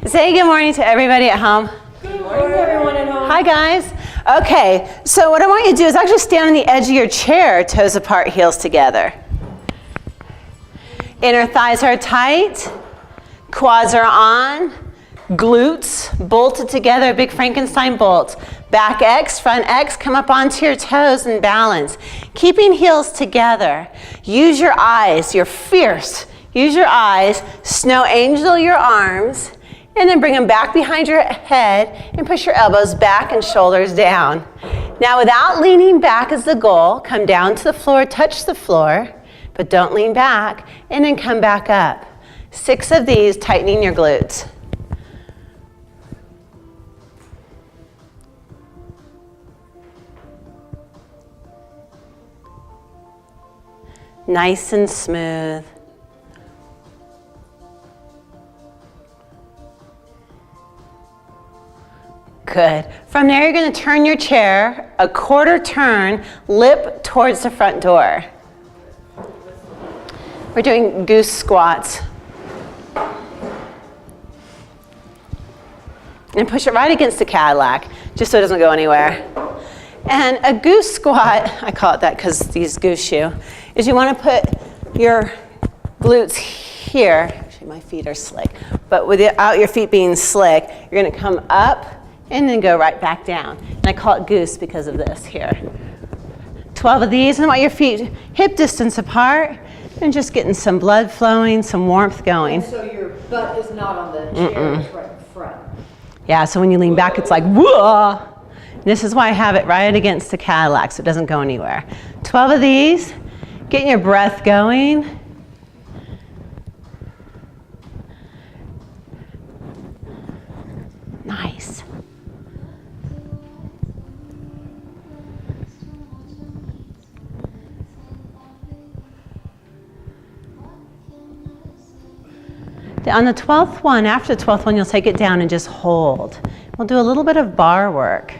Say good morning to everybody at home. Good morning, everyone at home. Hi, guys. Okay, so what I want you to do is actually stand on the edge of your chair, toes apart, heels together. Inner thighs are tight, quads are on, glutes bolted together, big Frankenstein bolts. Back X, front X, come up onto your toes and balance. Keeping heels together. Use your eyes, you're fierce. Use your eyes, snow angel your arms, and then bring them back behind your head and push your elbows back and shoulders down. Now without leaning back is the goal, come down to the floor, touch the floor, but don't lean back, and then come back up. 6 of these, tightening your glutes. Nice and smooth. Good. From there, you're going to turn your chair a quarter turn, lip towards the front door. We're doing goose squats. And push it right against the Cadillac, just so it doesn't go anywhere. And a goose squat, I call it that because these goose shoe, is you want to put your glutes here. Actually, my feet are slick. But without your feet being slick, you're going to come up and then go right back down. And I call it goose because of this here. 12 of these, and I want your feet hip distance apart, and just getting some blood flowing, some warmth going. And so your butt is not on the chair, it's right in front. Yeah, so when you lean back, it's like, whoa! This is why I have it right against the Cadillac, so it doesn't go anywhere. 12 of these, getting your breath going. Nice. On the 12th one, after the 12th one, you'll take it down and just hold. We'll do a little bit of bar work.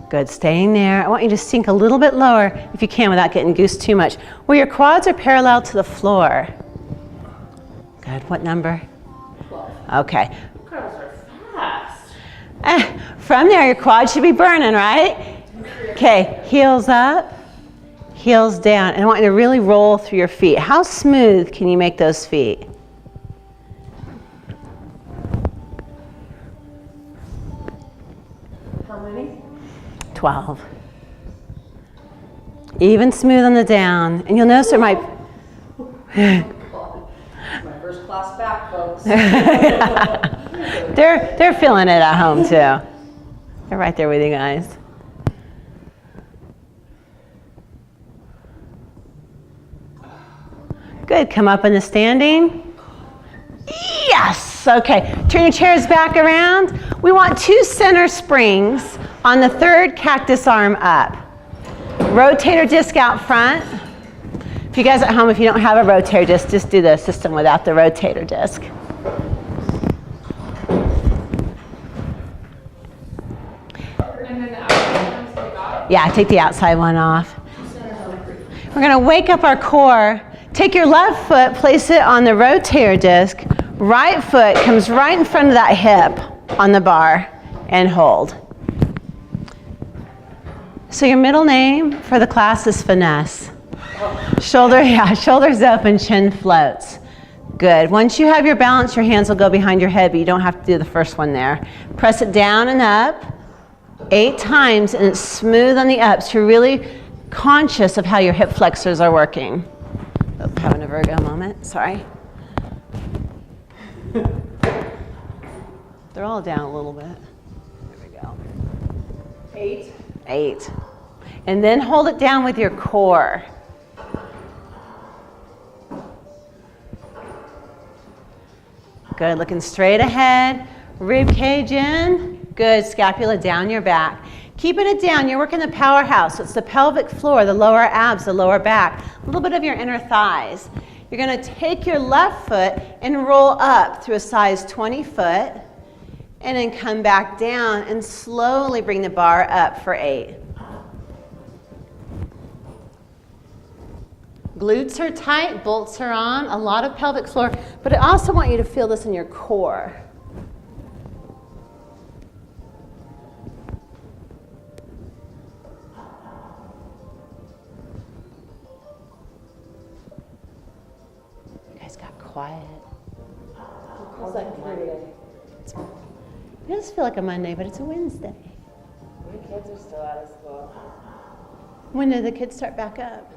Good, staying there. I want you to sink a little bit lower if you can without getting goose too much, where your quads are parallel to the floor. Good, what number? 12. Okay. Girls are fast. From there, your quads should be burning, right? Okay, heels up. Heels down, and I want you to really roll through your feet. How smooth can you make those feet? How many? 12. Even smooth on the down, and you'll notice there might... My first class back, folks. They're feeling it at home too. They're right there with you guys. Good, come up in the standing. Yes, okay. Turn your chairs back around. We want 2 center springs on the 3rd cactus arm up. Rotator disc out front. If you guys at home, if you don't have a rotator disc, just do the system without the rotator disc. And then the outside ones take off? Yeah, take the outside one off. We're going to wake up our core. Take your left foot, place it on the rotator disc. Right foot comes right in front of that hip on the bar, and hold. So your middle name for the class is Finesse. Shoulders open, chin floats. Good. Once you have your balance, your hands will go behind your head, but you don't have to do the first one there. Press it down and up 8 times, and it's smooth on the up, so you're really conscious of how your hip flexors are working. Oh, having a Virgo moment, sorry. They're all down a little bit. There we go. 8. 8. And then hold it down with your core. Good, looking straight ahead. Rib cage in. Good, scapula down your back. Keeping it down, you're working the powerhouse. So it's the pelvic floor, the lower abs, the lower back, a little bit of your inner thighs. You're going to take your left foot and roll up through a size 20 foot, and then come back down and slowly bring the bar up for 8. Glutes are tight, bolts are on, a lot of pelvic floor, but I also want you to feel this in your core. You guys got quiet. How's that Monday? It does feel like a Monday, but it's a Wednesday. My kids are still out of school. When do the kids start back up?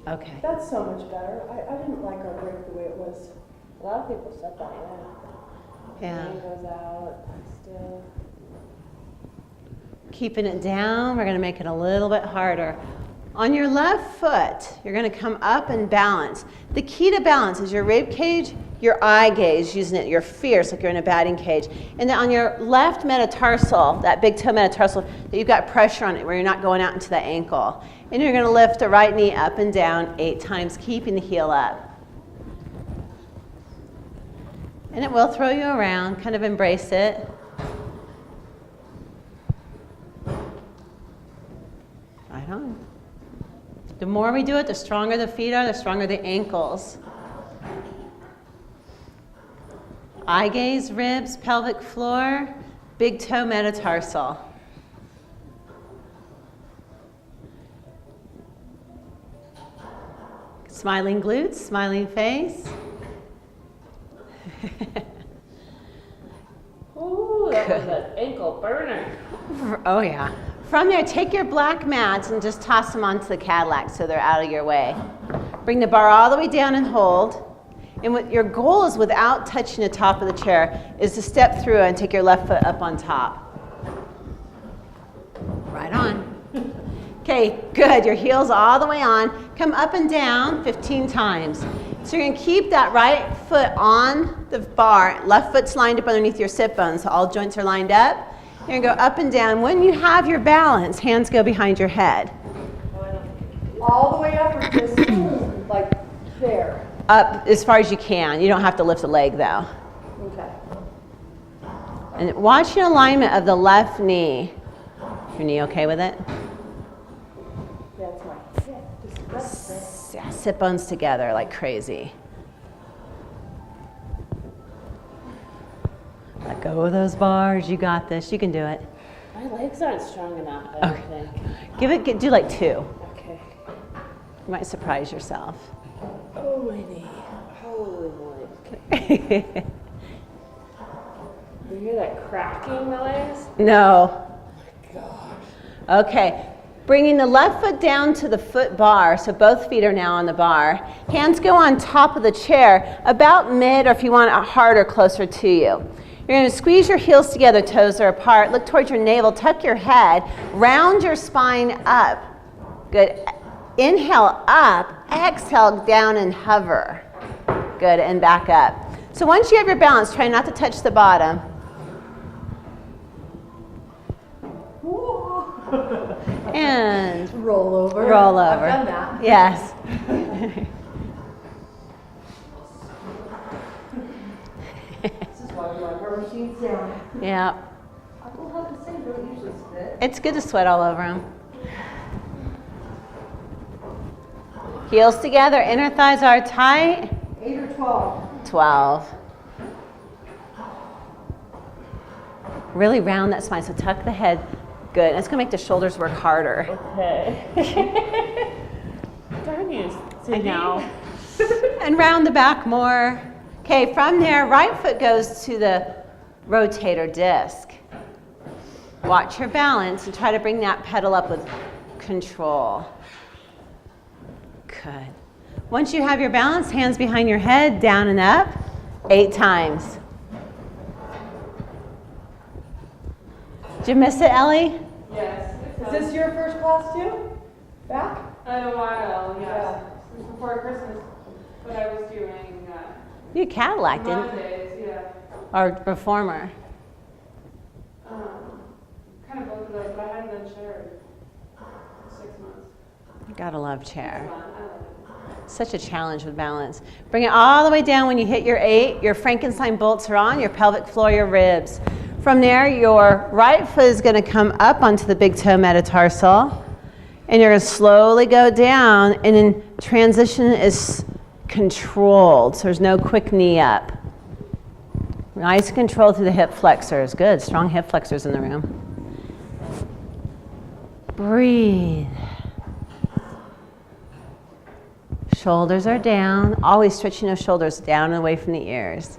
Okay. That's so much better. I didn't like our break the way it was. A lot of people said that, yeah. Yeah. Rain goes out, still. Keeping it down, we're going to make it a little bit harder. On your left foot, you're going to come up and balance. The key to balance is your rib cage, your eye gaze, using it, your fierce, like you're in a batting cage. And then on your left metatarsal, that big toe metatarsal, that you've got pressure on it where you're not going out into the ankle. And you're going to lift the right knee up and down 8 times, keeping the heel up. And it will throw you around, kind of embrace it. Right on. The more we do it, the stronger the feet are, the stronger the ankles. Eye gaze, ribs, pelvic floor, big toe metatarsal. Smiling glutes, smiling face. Ooh, that was an ankle burner. Oh yeah. From there, take your black mats and just toss them onto the Cadillac so they're out of your way. Bring the bar all the way down and hold. And what your goal is, without touching the top of the chair, is to step through and take your left foot up on top. Right on. Okay, good. Your heels all the way on. Come up and down 15 times. So you're going to keep that right foot on the bar. Left foot's lined up underneath your sit bones, so all joints are lined up. You're going to go up and down. When you have your balance, hands go behind your head. All the way up or just like there? Up as far as you can. You don't have to lift the leg though. Okay. And watch your alignment of the left knee. Your knee okay with it? That's my hip. Just Yeah, sit bones together like crazy. Let go of those bars. You got this. You can do it. My legs aren't strong enough, I don't think. Do like 2. Okay. You might surprise yourself. Oh, my knee. Holy moly. Okay. You hear that cracking noise? No. Oh, my gosh. Okay. Bringing the left foot down to the foot bar, so both feet are now on the bar. Hands go on top of the chair, about mid, or if you want it harder, closer to you. You're going to squeeze your heels together, toes are apart. Look towards your navel, tuck your head, round your spine up. Good. Inhale up, exhale down and hover. Good, and back up. So once you have your balance, try not to touch the bottom. And roll over. Roll over. I've done that. Yes. This is why we like our machines down. Yeah. I will have to say, don't usually spit. It's good to sweat all over them. Heels together, inner thighs are tight. 8 or 12. 12. Really round that spine, so tuck the head. Good. And it's going to make the shoulders work harder. Okay. Darn you, Cindy. I know. And round the back more. Okay, from there, right foot goes to the rotator disc. Watch your balance and try to bring that pedal up with control. Good. Once you have your balance, hands behind your head, down and up, 8 times. Did you miss it, Ellie? Yes. Is this your first class too? Back? In a while, yes. It was before Christmas, but I was doing You had Cadillac, didn't you? Mondays, yeah. Or reformer. Kind of both of those, but I hadn't done chair in 6 months. Gotta love chair. Fun, I love it. Such a challenge with balance. Bring it all the way down. When you hit your 8, your Frankenstein bolts are on, your pelvic floor, your ribs. From there, your right foot is going to come up onto the big toe metatarsal, and you're going to slowly go down and then transition is controlled, so there's no quick knee up. Nice control through the hip flexors. Good, strong hip flexors in the room. Breathe. Shoulders are down. Always stretching those shoulders down and away from the ears.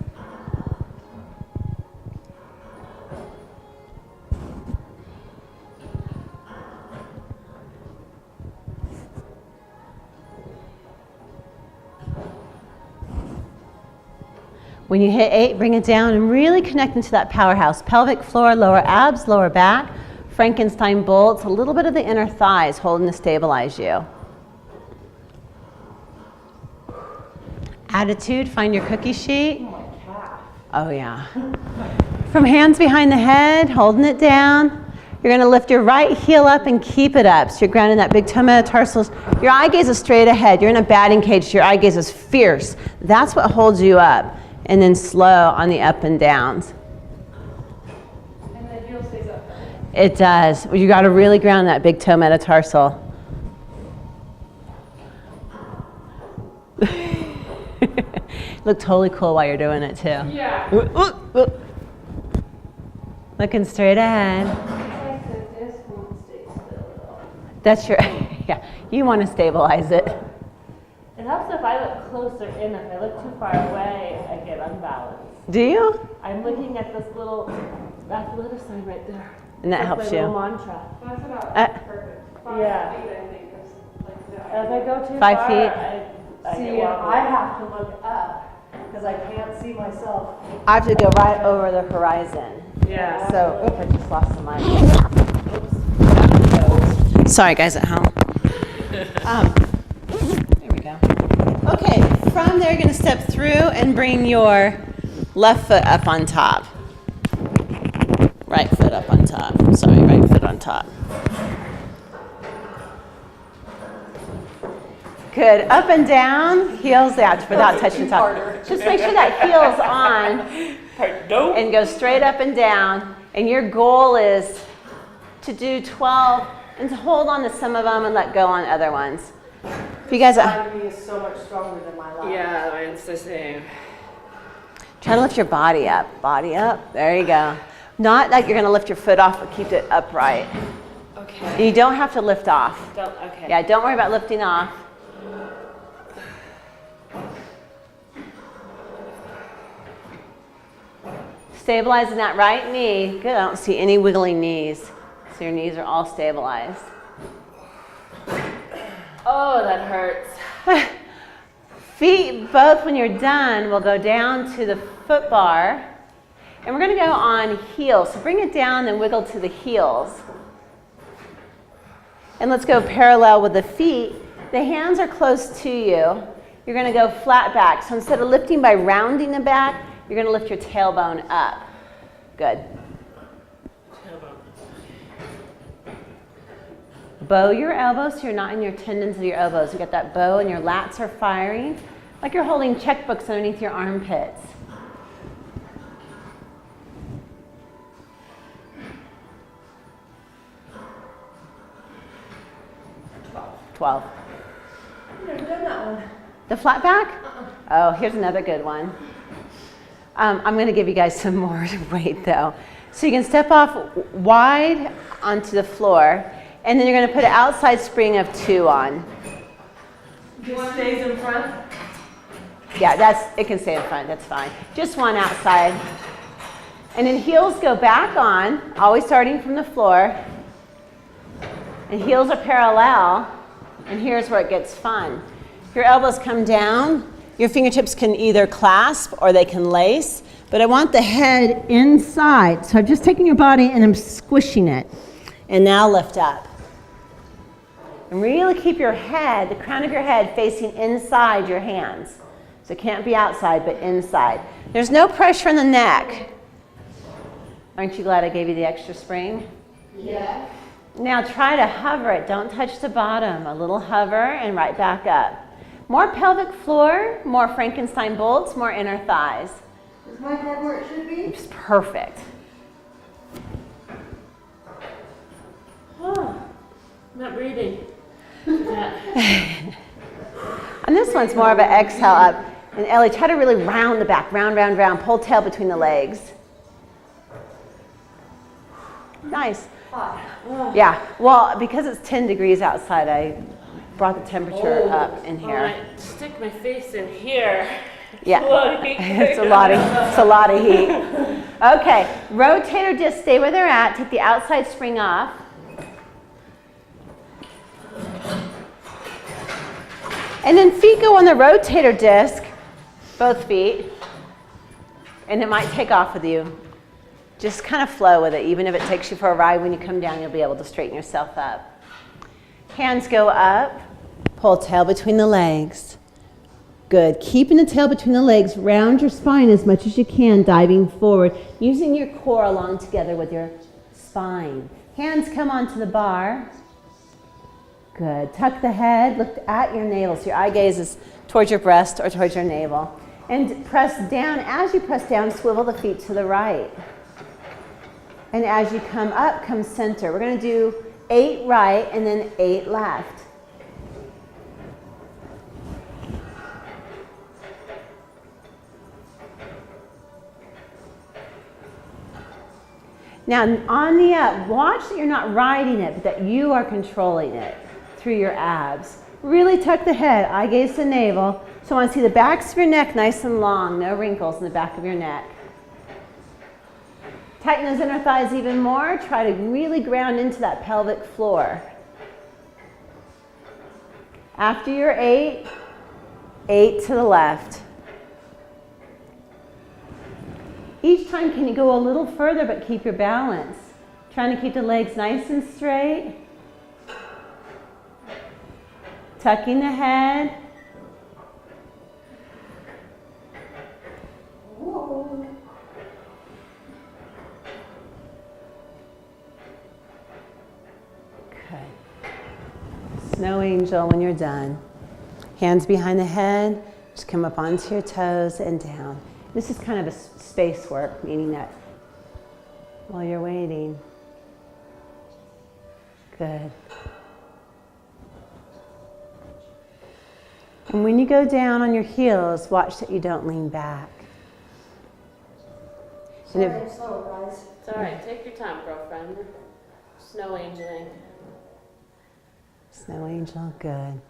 When you hit 8, bring it down and really connect into that powerhouse. Pelvic floor, lower abs, lower back. Frankenstein bolts, a little bit of the inner thighs holding to stabilize you. Attitude, find your cookie sheet. Oh yeah. From hands behind the head, holding it down. You're gonna lift your right heel up and keep it up. So you're grounding that big toe metatarsals. Your eye gaze is straight ahead. You're in a batting cage, so your eye gaze is fierce. That's what holds you up. And then slow on the up and downs. And the heel stays up. It does. You gotta really ground that big toe metatarsal. Look totally cool while you're doing it too. Yeah. Looking straight ahead. Like the disc won't stay still. That's your, yeah, you want to stabilize it. It helps if I look closer in. If I look too far away, I get unbalanced. Do you? I'm looking at this little athletic sign right there. And that That's helps my you. little mantra. That's about perfect. 5 Yeah. feet, I think, is like that. As I go too 5 far, feet. I See, get and wobbly. I have to look up because I can't see myself. I have to go right over the horizon. Yeah. So, oops, I just lost the mic. Sorry, guys at home. There we go. Okay, from there, you're going to step through and bring your left foot up on top. Right foot up on top. Sorry, right foot on top. Good. Up and down, heels out without touching top. Just make sure that heel's on and go straight up and down. And your goal is to do 12 and to hold on to some of them and let go on other ones. If you guys Side of me is so much stronger than my left. Yeah, mine's the same. try to lift your body up. Body up. There you go. Not like you're going to lift your foot off, but keep it upright. Okay. And you don't have to lift off. Okay. Yeah, don't worry about lifting off. Stabilizing that right knee. Good, I don't see any wiggling knees. So your knees are all stabilized. Oh, that hurts. Feet, both when you're done, will go down to the foot bar. And we're going to go on heels. So bring it down and wiggle to the heels. And let's go parallel with the feet. The hands are close to you. You're going to go flat back. So instead of lifting by rounding the back, you're going to lift your tailbone up. Good. Bow your elbows so you're not in your tendons of your elbows. You got that bow and your lats are firing. Like you're holding checkbooks underneath your armpits. Twelve. I've never done that one. The flat back? Oh, here's another good one. I'm going to give you guys some more weight though. So you can step off wide onto the floor, and then you're going to put an outside spring of 2 on. Just stays in front. Yeah, it can stay in front, that's fine. Just one outside. And then heels go back on, always starting from the floor. And heels are parallel, and here's where it gets fun. Your elbows come down. Your fingertips can either clasp or they can lace, but I want the head inside. So I've just taken your body and I'm squishing it. And now lift up. And really keep your head, the crown of your head, facing inside your hands. So it can't be outside, but inside. There's no pressure in the neck. Aren't you glad I gave you the extra spring? Yeah. Now try to hover it. Don't touch the bottom. A little hover and right back up. More pelvic floor, more Frankenstein bolts, more inner thighs. Is my head where it should be? Just perfect. Oh, I'm not breathing. Yeah. And this one's more of an exhale up. And Ellie, try to really round the back, round, round, round. Pull tail between the legs. Nice. Yeah, well, because it's 10 degrees outside, I brought the temperature up in here. I stick my face in here. Yeah, it's a lot of heat. Okay, rotator discs stay where they're at. Take the outside spring off. And then feet go on the rotator disc, both feet. And it might take off with you. Just kind of flow with it. Even if it takes you for a ride, when you come down, you'll be able to straighten yourself up. Hands go up. Pull tail between the legs. Good. Keeping the tail between the legs. Round your spine as much as you can, diving forward. Using your core along together with your spine. Hands come onto the bar. Good. Tuck the head. Look at your navel. So your eye gaze is towards your breast or towards your navel. And press down. As you press down, swivel the feet to the right. And as you come up, come center. We're going to do 8 right and then 8 left. Now, on the up, watch that you're not riding it, but that you are controlling it through your abs. Really tuck the head, eye gaze to navel. So I want to see the backs of your neck nice and long, no wrinkles in the back of your neck. Tighten those inner thighs even more. Try to really ground into that pelvic floor. After your 8, 8 to the left. Each time, can you go a little further but keep your balance? Trying to keep the legs nice and straight. Tucking the head. Snow angel when you're done. Hands behind the head, just come up onto your toes and down. This is kind of a space work, meaning that while you're waiting. Good. And when you go down on your heels, watch that you don't lean back. Sorry, I'm slow, guys. It's all right. Take your time, girlfriend. Snow angeling. Snow angel, good.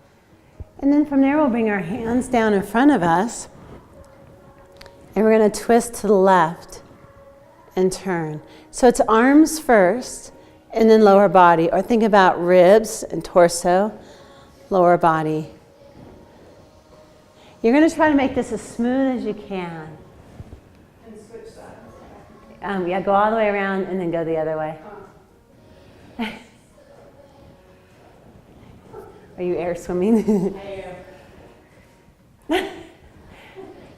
And then from there, we'll bring our hands down in front of us. And we're going to twist to the left and turn. So it's arms first, and then lower body. Or think about ribs and torso, lower body. You're going to try to make this as smooth as you can. And switch sides. Yeah, go all the way around and then go the other way. Are you air swimming? I am.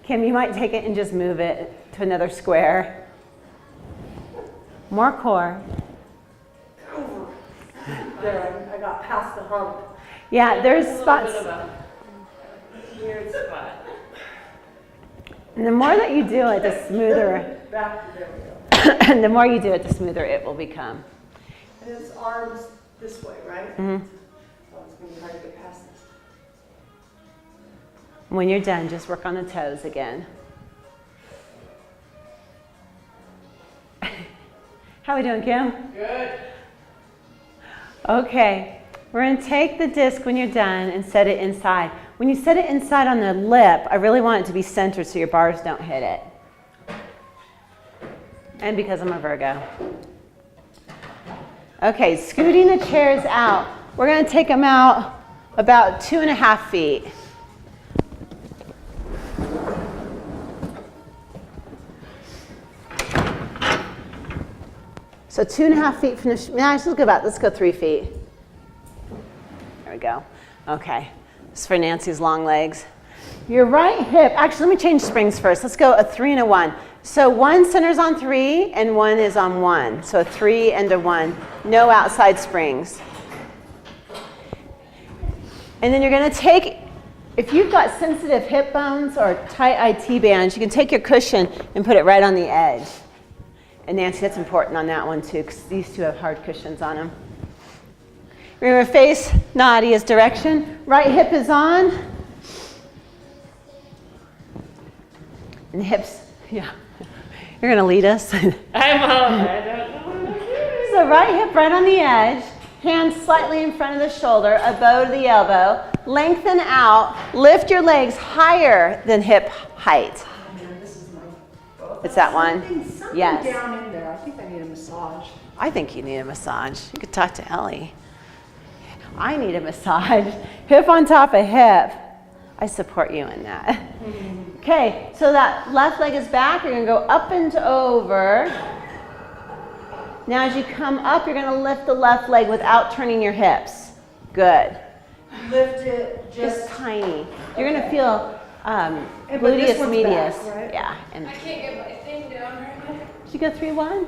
Kim, you might take it and just move it to another square. More core. There, I got past the hump. Yeah, there's spots. Weird spot. And the more that you do it, the smoother. Back, there we go. And the more you do it, the smoother it will become. And it's arms this way, right? Mm-hmm. So it's going to be hard to get past this. When you're done, just work on the toes again. How are we doing, Kim? Good. Okay, we're going to take the disc when you're done and set it inside. When you set it inside on the lip, I really want it to be centered so your bars don't hit it. And because I'm a Virgo. Okay, scooting the chairs out. We're going to take them out about 2.5 feet. So 2.5 feet from the, let's go 3 feet. There we go. Okay, this is for Nancy's long legs. Your right hip, actually let me change springs first. Let's go a 3 and a 1. So one centers on 3 and one is on 1. So a 3 and a 1, no outside springs. And then you're gonna take, if you've got sensitive hip bones or tight IT bands, you can take your cushion and put it right on the edge. And Nancy, that's important on that one too, because these two have hard cushions on them. Remember, face Nadia's direction. Right hip is on, And hips, yeah. You're gonna lead us. I don't know what I'm doing. So right hip right on the edge, hands slightly in front of the shoulder, a bow to the elbow, lengthen out, lift your legs higher than hip height. It's that one? Something Yes. down in there. I think I need a massage. I think you need a massage. You could talk to Ellie. I need a massage. Hip on top of hip. I support you in that. Okay, so that left leg is back. You're gonna go up and over. Now as you come up, you're gonna lift the left leg without turning your hips. Good. Lift it Just just. tiny. You're gonna feel But this gluteus one's medius. back, right? Yeah. And I can't get my thing down right now. did you go 3-1? Is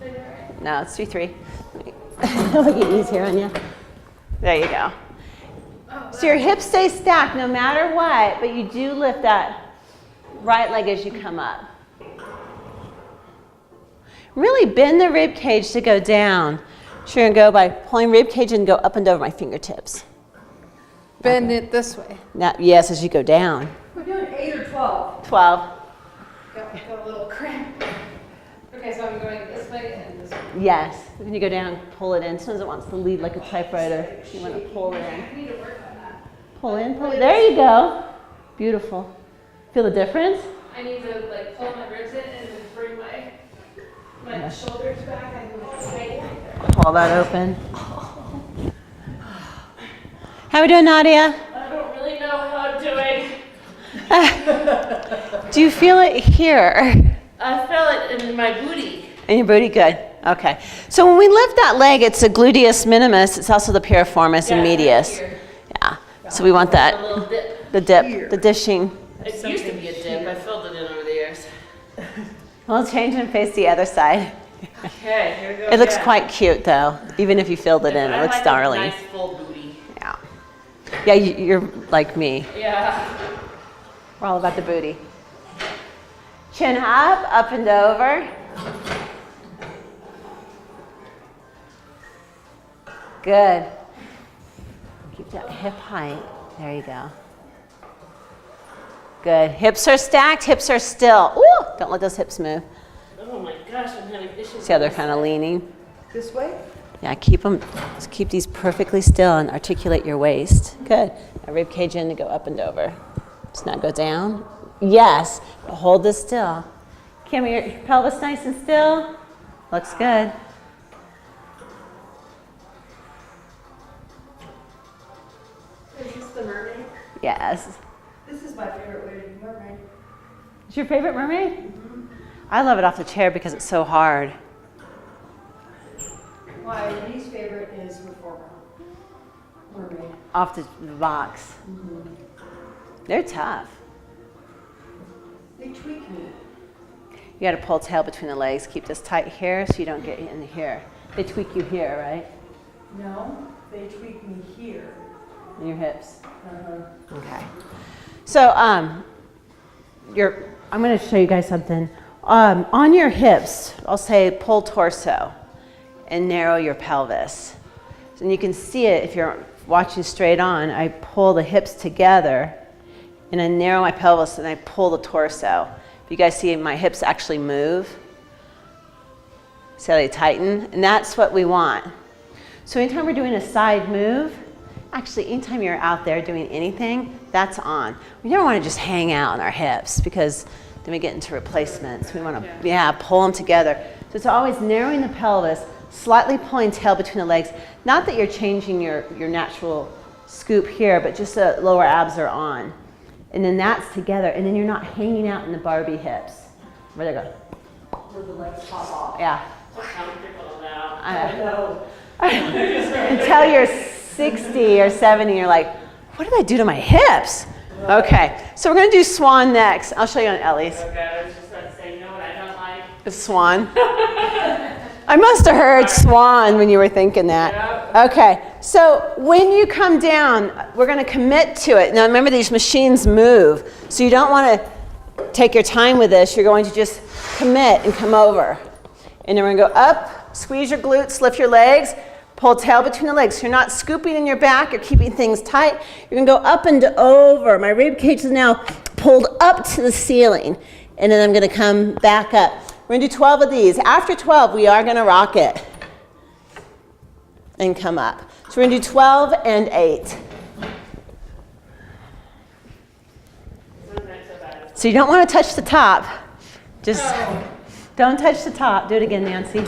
it right? No, it's 3-3. It'll get easier on you. There you go. So your hips stay stacked no matter what, but you do lift that right leg as you come up. Really bend the rib cage to go down. So you're gonna go by pulling rib cage and go up and over my fingertips. Bend it this way. Now, yes, as you go down. We're doing 8 or 12. 12. Got a little cramp. Okay, so I'm going this way and this way. Yes. When you go down, pull it in. Sometimes it wants to lead like a typewriter. You want to pull it in. I need to work on that. Pull in, pull it. There you go. Beautiful. Feel the difference? I need to like pull my ribs in and then bring my shoulders back. I do it tight like that. Pull that open. How we doing, Nadia? I don't really know how I'm doing. Do you feel it here? I feel it in my booty. In your booty? Good. Okay. So when we lift that leg, it's a gluteus minimus. It's also the piriformis and medius. Here. Yeah. So we want A that, little dip. the dip, the dishing. It used to be a dip. I filled it in over the years. We'll change and face the other side. Okay, here we go. It looks again. quite cute though. Even if you filled it in, it I looks like darling. a nice full booty. Yeah. Yeah, you're like me. Yeah. We're all about the booty. Chin up and over. Good. Keep that hip height. There you go. Good. Hips are stacked, hips are still. Ooh, don't let those hips move. Oh my gosh, I'm having issues. See how they're kind of leaning? This way? Yeah, keep them, just keep these perfectly still and articulate your waist. Good. Now rib cage in to go up and over. Just not go down. Yes, but hold this still. Kim, your pelvis nice and still? Looks good. Is this the mermaid? Yes. This is my favorite way to do mermaid. Is your favorite mermaid? I love it off the chair because it's so hard. My least favorite is reformer. Mermaid. Off the box. They're tough. They tweak me. You got to pull tail between the legs. Keep this tight here so you don't get in here. They tweak you here, right? No, they tweak me here. In your hips. Uh-huh. Okay. So I'm going to show you guys something. On your hips, I'll say pull torso and narrow your pelvis. And you can see it if you're watching straight on. I pull the hips together and I narrow my pelvis and I pull the torso. If you guys see my hips actually move, see how they tighten? And that's what we want. So anytime we're doing a side move, actually anytime you're out there doing anything, that's on. We never want to just hang out on our hips because then we get into replacements. We want to, pull them together. So it's always narrowing the pelvis, slightly pulling tail between the legs. Not that you're changing your natural scoop here, but just the lower abs are on. And then that's together, and then you're not hanging out in the Barbie hips. Where they go? Where the legs pop off. Yeah. So comfortable now. I No. Until you're 60 or 70, you're like, what did I do to my hips? Okay, so we're gonna do swan next. I'll show you on Ellie's. Oh God, I was just about to say, you know what I don't like? It's swan. I must have heard swan when you were thinking that. Okay, so when you come down, we're gonna commit to it. Now remember, these machines move, so you don't wanna take your time with this. You're going to just commit and come over. And then we're gonna go up, squeeze your glutes, lift your legs, Pull tail between the legs. So you're not scooping in your back, you're keeping things tight. You're gonna go up and over. My rib cage is now pulled up to the ceiling. And then I'm gonna come back up. We're gonna do 12 of these. After 12, we are gonna rock it. And come up. So we're gonna do 12 and 8. So you don't wanna touch the top. Just don't touch the top. Do it again, Nancy.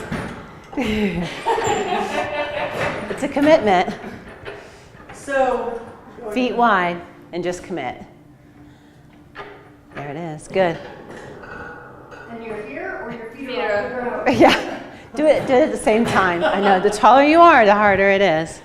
It's a commitment. So, Feet wide and just commit. There it is. Good. and you're here or your feet are off the ground? Yeah. Do it at the same time. I know. The taller you are, the harder it is.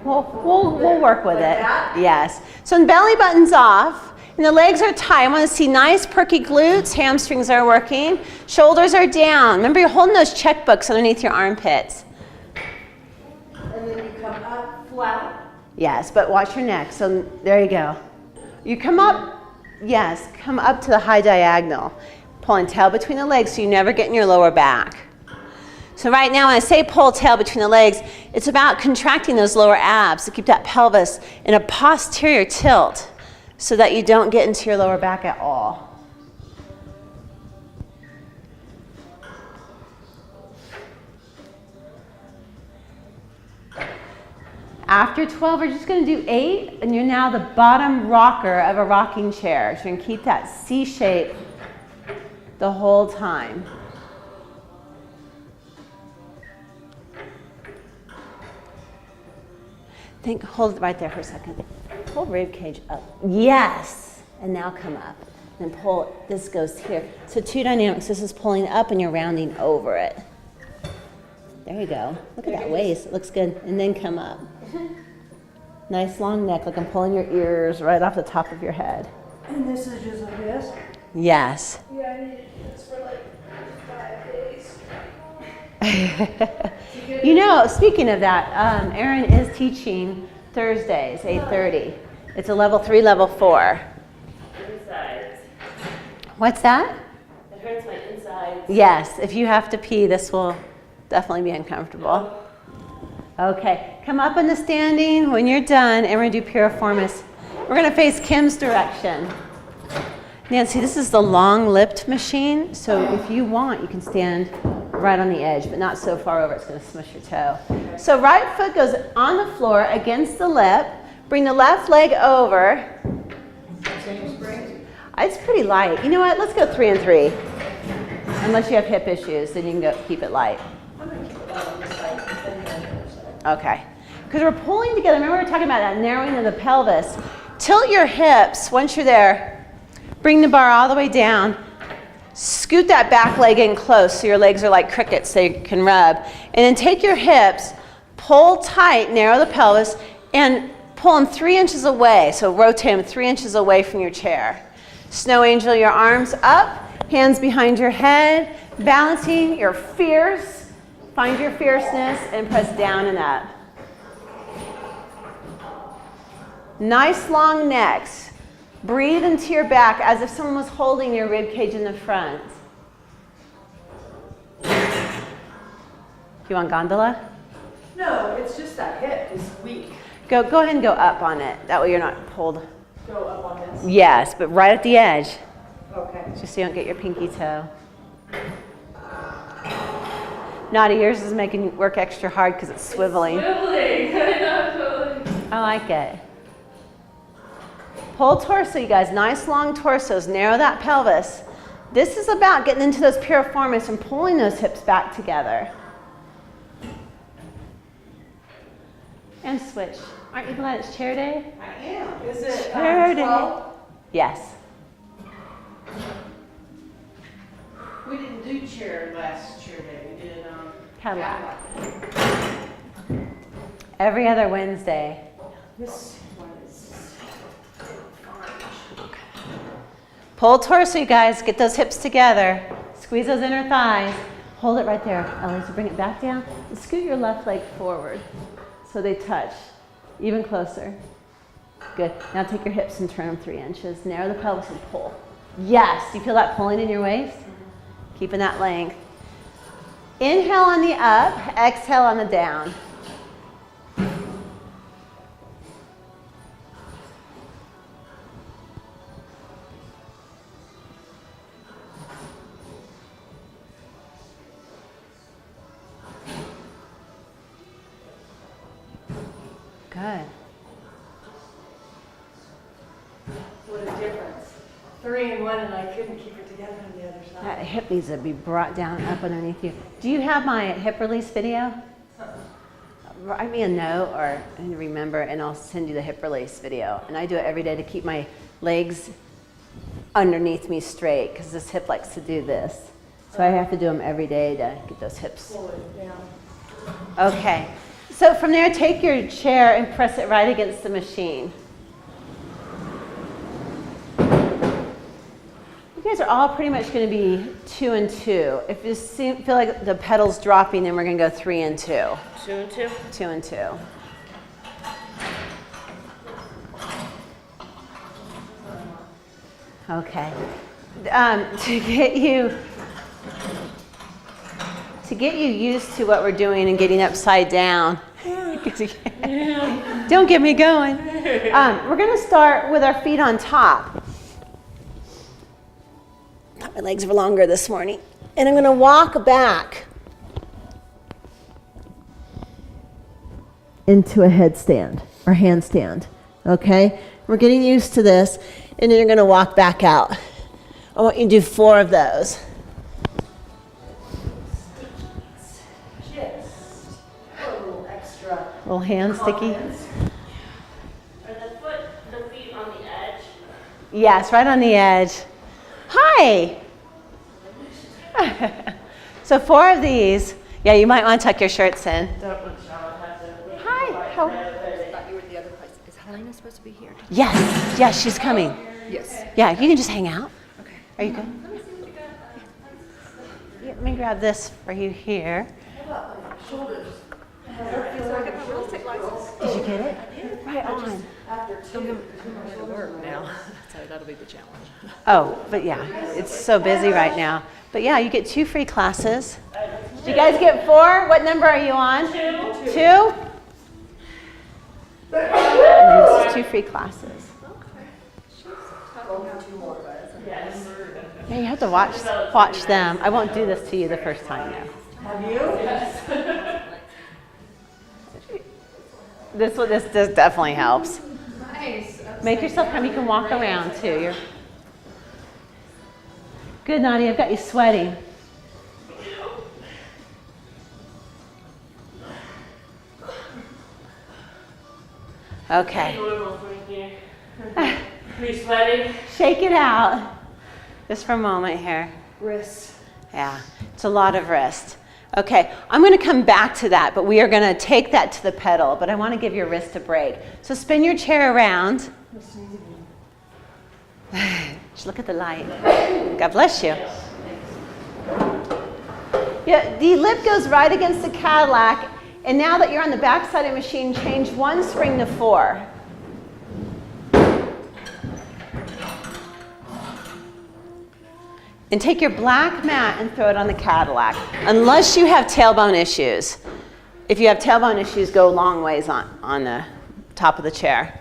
We'll work with it. Yes. So when belly button's off and the legs are tight, I want to see nice perky glutes, hamstrings are working, shoulders are down. Remember, you're holding those checkbooks underneath your armpits. And then you come up flat. Yes, but watch your neck. So there you go. You come up, yes, come up to the high diagonal. Pulling tail between the legs so you never get in your lower back. So right now when I say pull tail between the legs, it's about contracting those lower abs to keep that pelvis in a posterior tilt so that you don't get into your lower back at all. After 12, we're just going to do 8, and you're now the bottom rocker of a rocking chair. So you're going to keep that C shape the whole time. Hold it right there for a second. Pull rib cage up. Yes. And now come up. And pull, this goes here. So 2 dynamics. This is pulling up and you're rounding over it. There you go. Look at that waist. It looks good. And then come up. Nice long neck, like I'm pulling your ears right off the top of your head. And this is just like this? Yes. Yeah, I needed this for like 5 days. You know, speaking of that, Erin is teaching Thursdays, 8:30. It's a level 3, level 4. Insides. What's that? It hurts my insides. Yes, if you have to pee, this will definitely be uncomfortable. Okay, come up in the standing. When you're done, and we're going to do piriformis. We're going to face Kim's direction. Nancy, this is the long-lipped machine, so if you want, you can stand right on the edge, but not so far over it's going to smush your toe. So right foot goes on the floor against the lip. Bring the left leg over. It's pretty light. You know what? Let's go 3 and 3. Unless you have hip issues, then you can go keep it light. Okay. Because we're pulling together. Remember we were talking about that narrowing of the pelvis. Tilt your hips once you're there. Bring the bar all the way down. Scoot that back leg in close so your legs are like crickets, they can rub. And then take your hips, pull tight, narrow the pelvis, and pull them 3 inches away. So rotate them 3 inches away from your chair. Snow angel, your arms up, hands behind your head, balancing. You're fierce. Find your fierceness and press down and up. Nice long necks. Breathe into your back as if someone was holding your rib cage in the front. You want gondola? No, it's just that hip is weak. Go ahead and go up on it. That way you're not pulled. Go up on this? Yes, but right at the edge. Okay. Just so you don't get your pinky toe. Naughty, yours is making you work extra hard because it's swiveling. Swiveling. I know, totally. I like it. Pull torso, you guys. Nice long torsos. Narrow that pelvis. This is about getting into those piriformis and pulling those hips back together. And switch. Aren't you glad it's chair day? I am. Is it Chair day. 12? Yes. We didn't do chair last chair day. We did Cadillac. Every other Wednesday. This one is orange. Pull torso, you guys. Get those hips together. Squeeze those inner thighs. Hold it right there, Ellie. So bring it back down. And scoot your left leg forward so they touch even closer. Good. Now take your hips and turn them 3 inches. Narrow the pelvis and pull. Yes. Do you feel that pulling in your waist? Keeping that length. Inhale on the up, exhale on the down. Good. What a difference. 3 and 1 and I couldn't keep it together on the other side. That hip needs to be brought down up underneath you. Do you have my hip release video? Write me a note or remember, and I'll send you the hip release video. And I do it every day to keep my legs underneath me straight because this hip likes to do this. So I have to do them every day to get those hips. Pull it down. Okay. So from there, take your chair and press it right against the machine. You guys are all pretty much going to be 2 and 2. If you feel like the pedal's dropping, then we're going to go 3 and 2. 2 and 2. 2 and 2. Okay. To get you used to what we're doing and getting upside down. Don't get me going. We're going to start with our feet on top. Thought my legs were longer this morning. And I'm going to walk back into a headstand or handstand. Okay? We're getting used to this. And then you're going to walk back out. I want you to do 4 of those. Just a little extra. Little hand sticky. confidence. Are the feet on the edge? Yes, right on the edge. Hi. So 4 of these. Yeah, you might want to tuck your shirts in. Hi. How? Thought you were the other place. Is Helena supposed to be here? Yes, yes, she's coming. Yes. Yeah, you can just hang out. Okay. Are you good? Yeah, let me grab this for you here. Shoulders. Did you get it? Right on. Work now, so that'll be the challenge. Oh, but yeah, it's so busy right now. But yeah, you get 2 free classes. Did you guys get 4? What number are you on? 2. 2? And this is 2 free classes. Yeah, you have to watch them. I won't do this to you the first time though. Have you? This definitely helps. Nice. Make yourself come. You can walk around too. You're good, Nadia. I've got you sweating. Okay. Are you sweating? Shake it out. Just for a moment here. Wrist. Yeah, it's a lot of wrist. Okay, I'm going to come back to that, but we are going to take that to the pedal, but I want to give your wrist a break. So spin your chair around. Just look at the light. God bless you. Yeah, the lip goes right against the Cadillac, and now that you're on the back side of the machine, change 1 spring to 4. And take your black mat and throw it on the Cadillac, unless you have tailbone issues. If you have tailbone issues, go long ways on the top of the chair.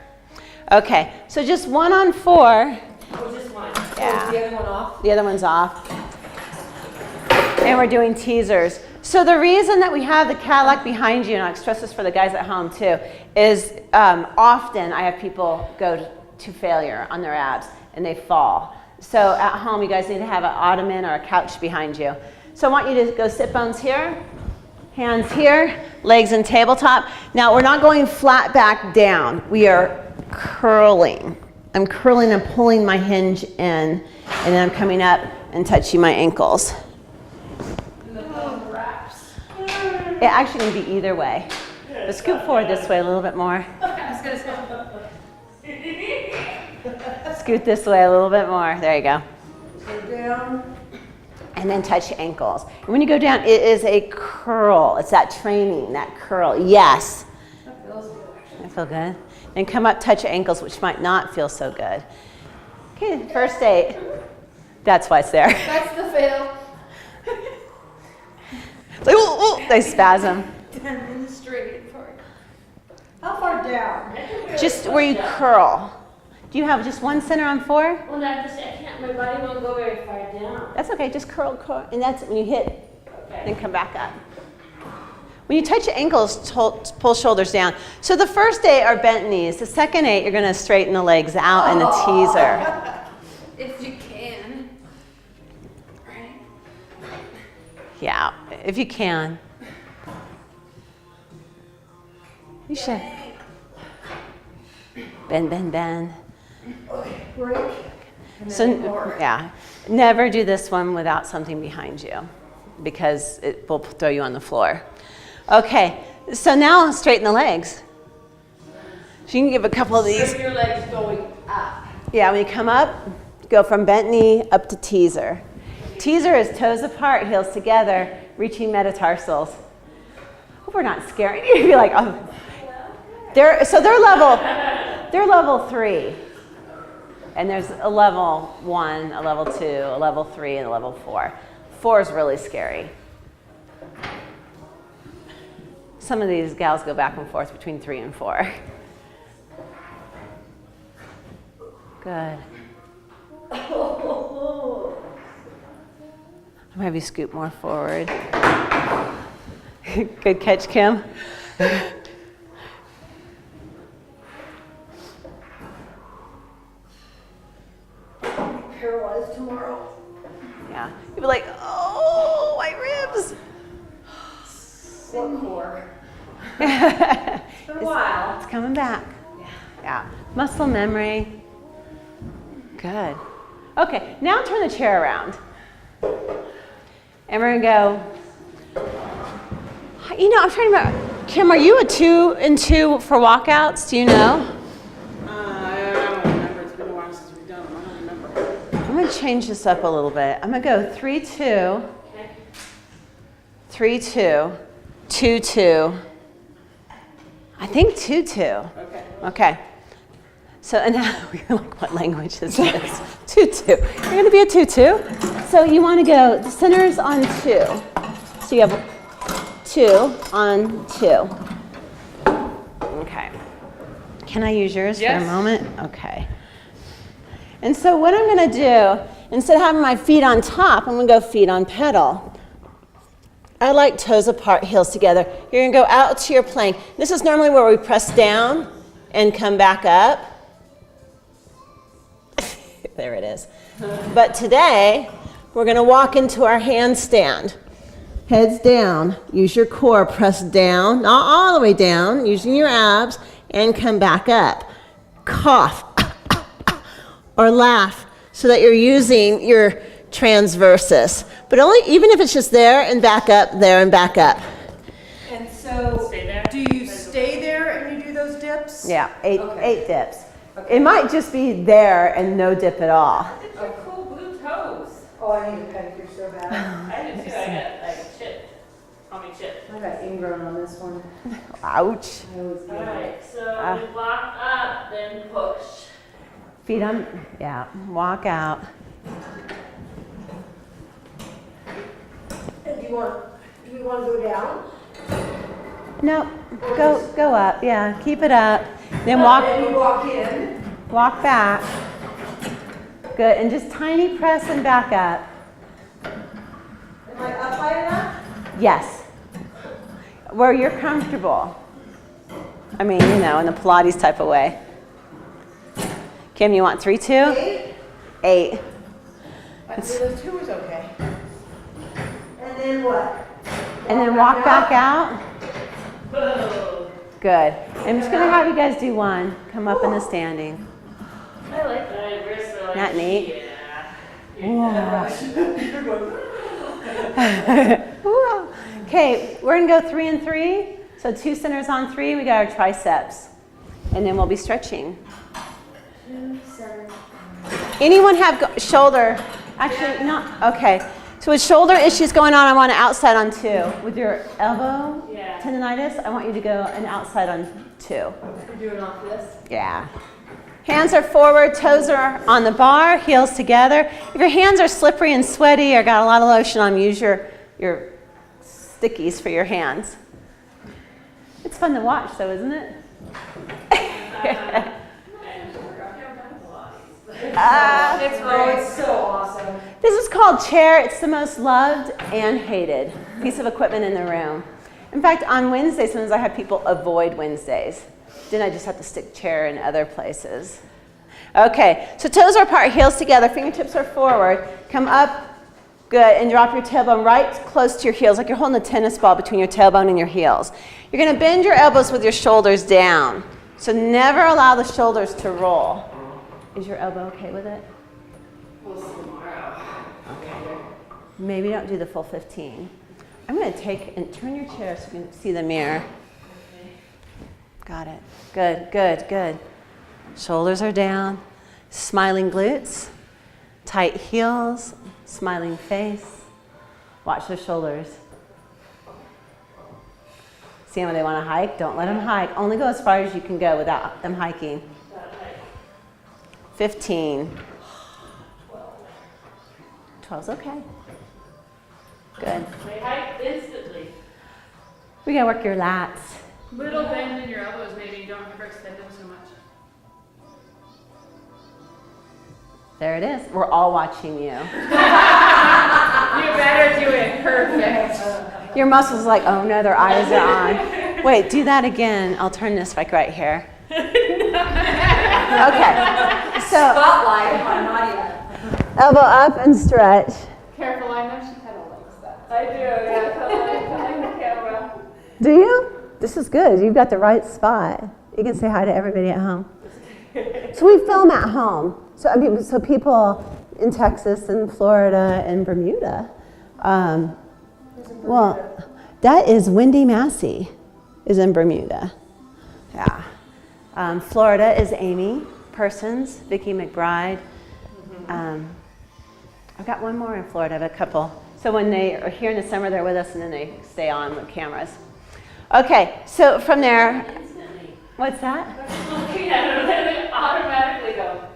Okay, so just 1 on 4. Oh, just 1. Yeah. Is the other one off? The other one's off. And we're doing teasers. So the reason that we have the Cadillac behind you, and I'll stress this for the guys at home too, is often I have people go to failure on their abs and they fall. So at home, you guys need to have an ottoman or a couch behind you. So I want you to go sit bones here, hands here, legs in tabletop. Now we're not going flat back down. We are curling. I'm curling and pulling my hinge in, and then I'm coming up and touching my ankles. It actually can be either way. But scoot forward this way a little bit more. Scoot this way a little bit more. There you go. Go down. And then touch your ankles. And when you go down, it is a curl. It's that training, that curl. Yes. That feels good. I feel good. And come up, touch your ankles, which might not feel so good. Okay, first 8. That's why it's there. That's the fail. It's like, ooh, they spasm. And the straight part. How far down? Just where you curl. Do you have just one center on 4? Well, I can't, my body won't go very far down. That's okay, just curl, and that's when you hit, Okay. then come back up. When you touch your ankles, pull shoulders down. So the first 8 are bent knees. The second 8, you're gonna straighten the legs out in the teaser. If you can. Right? Yeah, if you can. You should. Bend, bend, bend. Break. So, yeah, never do this one without something behind you because it will throw you on the floor. Okay, so now straighten the legs. So you can give a couple of these. Your legs going up. Yeah, when you come up, go from bent knee up to teaser. Teaser is toes apart, heels together, reaching metatarsals. Hope we're not scaring you. You're like, oh. They're level 3. And there's a level 1, a level 2, a level 3, and a level 4. 4 is really scary. Some of these gals go back and forth between 3 and 4. Good. Maybe scoot more forward. Good catch, Kim. Paralyzed tomorrow. Yeah. You'll be like, oh, my ribs. What core? It's been a while. It's coming back. Yeah. Muscle memory. Good. Okay, now turn the chair around. And we're gonna go, I'm trying to remember, Kim, are you a 2 and 2 for walkouts? Do you know? I don't remember. It's been a while since we've done them. I don't remember. I'm gonna change this up a little bit. I'm gonna go 3-2, 3-2, 2-2. I think 2-2. Okay. Okay. So, and now you're like, what language is this? 2-2. You're going to be a 2-2. So you want to go, the center's on 2. So you have 2 on 2. Okay. Can I use yours for a moment? Okay. And so what I'm going to do, instead of having my feet on top, I'm going to go feet on pedal. I like toes apart, heels together. You're going to go out to your plank. This is normally where we press down and come back up. There it is. But today, we're going to walk into our handstand. Heads down. Use your core. Press down, not all the way down, using your abs, and come back up. Cough or laugh so that you're using your transversus. But only even if it's just there and back up, there and back up. And so, Stay there. do you stay there and you do those dips? Yeah, 8 Okay. dips. It might just be there and no dip at all. It's a cool blue toes. Oh, I need a pedicure so bad. I do too. I got like chipped. Call me chipped. I got ingrown on this one. Ouch. I always All get it. right, so we walk up, then push. Feet on, yeah, walk out. And do we want to go down? No, go up, yeah, keep it up. Then And you walk in. walk back. Good, and just tiny press and back up. Am I up high enough? Yes. Where you're comfortable. I mean, in the Pilates type of way. Kim, you want 3-2? 8. 8. Those 2 is okay. And then what? And then walk back out. Good. I'm just going to have you guys do one. Come up in the standing. I like that. Wrist are like, Not neat? Yeah. Whoa. Okay, we're going to go 3 and 3. So 2 centers on 3. We got our triceps. And then we'll be stretching. 2, 7. Anyone have shoulder? Actually, not. Okay. So with shoulder issues going on, I want an outside on 2. With your elbow tendonitis, I want you to go an outside on 2. You're doing off this? Yeah. Hands are forward, toes are on the bar, heels together. If your hands are slippery and sweaty or got a lot of lotion on, use your Stickies for your hands. It's fun to watch though, isn't it? It's so awesome. This is called chair. It's the most loved and hated piece of equipment in the room. In fact, on Wednesdays, sometimes I have people avoid Wednesdays. Then I just have to stick chair in other places. Okay, so toes are apart, heels together, fingertips are forward. Come up, good, and drop your tailbone right close to your heels, like you're holding a tennis ball between your tailbone and your heels. You're going to bend your elbows with your shoulders down. So never allow the shoulders to roll. Is your elbow okay with it? Okay. Maybe don't do the full 15. I'm going to take and turn your chair so you can see the mirror. Got it. Good, good, good. Shoulders are down. Smiling glutes. Tight heels. Smiling face. Watch their shoulders. See when they want to hike? Don't let them hike. Only go as far as you can go without them hiking. 15. 12's okay. Good. They hike instantly. We're going to work your lats. Little bend in your elbows, maybe. You don't overextend them so much. There it is. We're all watching you. You better do it perfect. Your muscles like, oh no, their eyes are on. Wait, do that again. I'll turn this like right here. Okay. So Spotlight on Nadia. elbow up and stretch. Careful, I know she kind of likes that. I do, yeah. Telling the camera. Do you? This is good. You've got the right spot. You can say hi to everybody at home. So we film at home. So I mean, so people in Texas and Florida and Bermuda. Well, that is Wendy Massey is in Bermuda. Yeah. Florida is Amy Persons, Vicki McBride. I've got one more in Florida, I have a couple. So when they are here in the summer, they're with us, and then they stay on with cameras. Okay, so from there, what's that? Yeah, automatically go.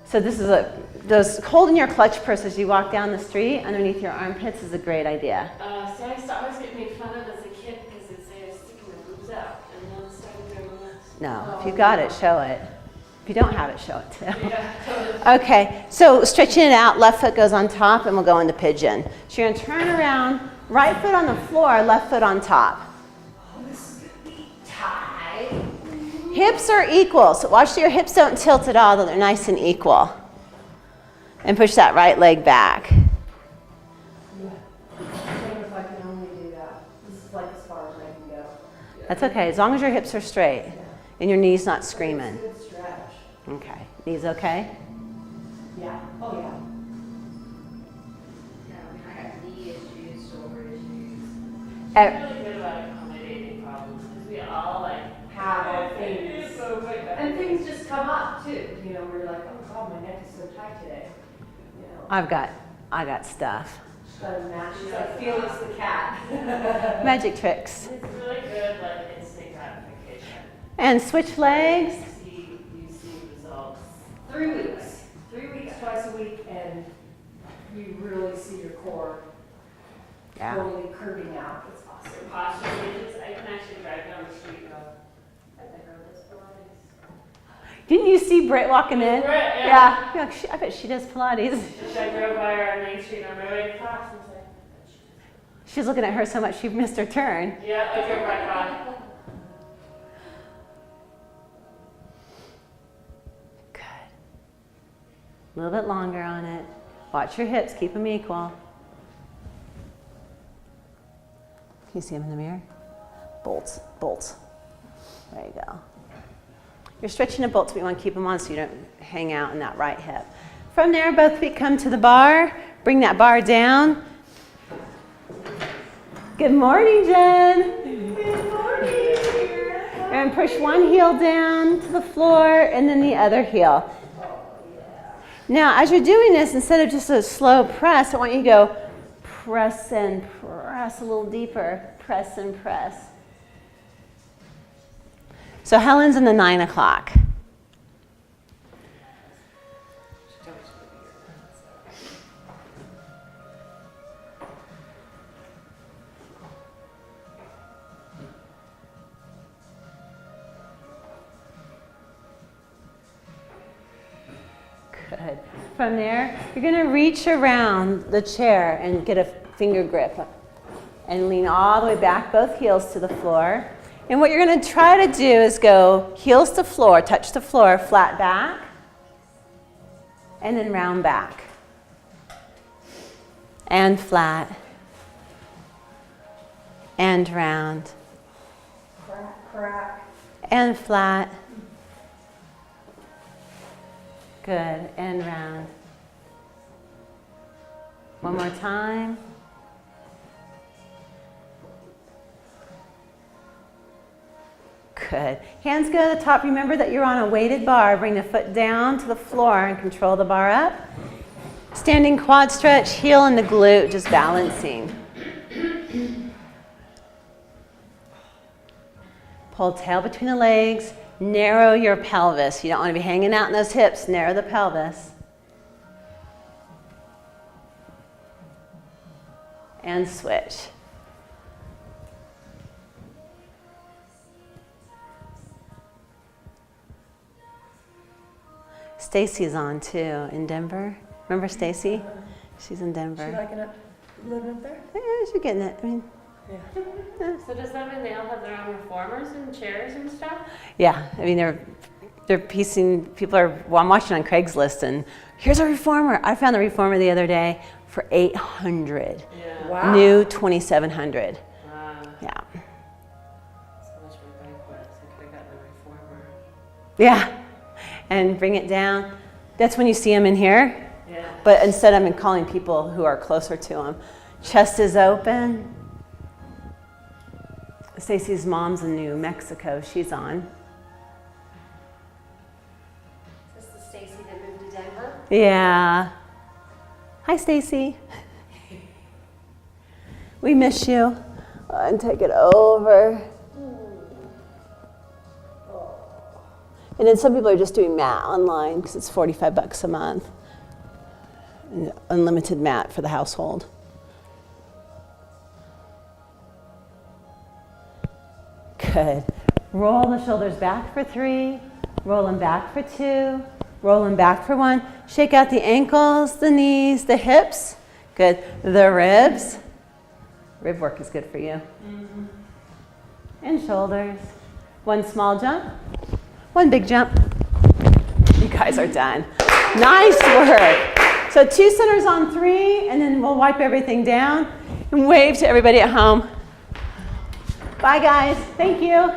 So this is those holding your clutch purse as you walk down the street underneath your armpits is a great idea. See, I used to always get made fun of as a kid because they'd say I was sticking my boobs out, and then I started doing this. No, if you've got it, show it. If you don't have it, show it too. Yeah, totally. Okay, so stretching it out, left foot goes on top, and we'll go into pigeon. So you're gonna turn around, right foot on the floor, left foot on top. Hips are equal, so watch so your hips don't tilt at all, that they're nice and equal. And push that right leg back. If I can only do that. This is like as far as I can go. That's okay, as long as your hips are straight and your knee's not screaming. Good stretch. Okay, knees okay? Yeah. Oh yeah. I got knee issues, shoulder issues. I'm really good about accommodating problems because we all like Have things. So quick. And things just come up too. You know, we're like, oh God, my neck is so tight today. You know, I got stuff. just gotta match. She's like Felix the cat. Magic tricks. It's really good, like instant gratification. And switch legs. You see results. 3 weeks. 3 weeks, twice a week, and you really see your core Yeah. totally curving out. It's awesome. Posture changes. I can actually drive down the street and go, I've never heard this Pilates. Didn't you see Britt walking in? Britt, yeah. Yeah. You're like, I bet she does Pilates. I drove by her on Main Street on my way to class and said, She's looking at her so much she missed her turn. yeah, I drove right by. Good. A little bit longer on it. Watch your hips, keep them equal. Can you see them in the mirror? Bolts, bolts. There you go. You're stretching the bolts, but you want to keep them on so you don't hang out in that right hip. From there, both feet come to the bar. Bring that bar down. Good morning, Jen. Good morning. And push one heel down to the floor and then the other heel. Now, as you're doing this, instead of just a slow press, I want you to go press and press a little deeper. Press and press. So Helen's in the 9 o'clock. Good. From there, you're going to reach around the chair and get a finger grip and lean all the way back, both heels to the floor. And what you're going to try to do is go heels to floor, touch the floor, flat back, and then round back. And flat. And round. Crack, crack. And flat. Good, and round. One more time. Good. Hands go to the top. Remember that you're on a weighted bar. Bring the foot down to the floor and control the bar up. Standing quad stretch, heel in the glute, just balancing. Pull tail between the legs. Narrow your pelvis. You don't want to be hanging out in those hips. Narrow the pelvis. And switch. Stacy's on too in Denver. Remember Stacy? She's in Denver. She liking it living up there? Yeah, she's getting it. I mean, So does that mean they all have their own reformers and chairs and stuff? yeah. I mean, they're piecing. People are. Well, I'm watching on Craigslist, and here's a reformer. I found the reformer the other day for $800. Yeah. Wow. New $2,700. Wow. Yeah. So much for banquets. I could have gotten a reformer. Yeah. And bring it down. That's when you see them in here. Yeah. But instead, I'm calling people who are closer to them. Chest is open. Stacy's mom's in New Mexico. She's on. Is this the Stacy that moved to Denver? Yeah. Hi, Stacy. We miss you. And take it over. And then some people are just doing mat online because it's $45 a month. Unlimited mat for the household. Good. Roll the shoulders back for 3. Roll them back for 2. Roll them back for 1. Shake out the ankles, the knees, the hips. Good. The ribs. Rib work is good for you. Mm-hmm. And shoulders. 1 small jump. 1 big jump. You guys are done. Nice work. So 2 centers on 3, and then we'll wipe everything down and wave to everybody at home. Bye, guys. Thank you.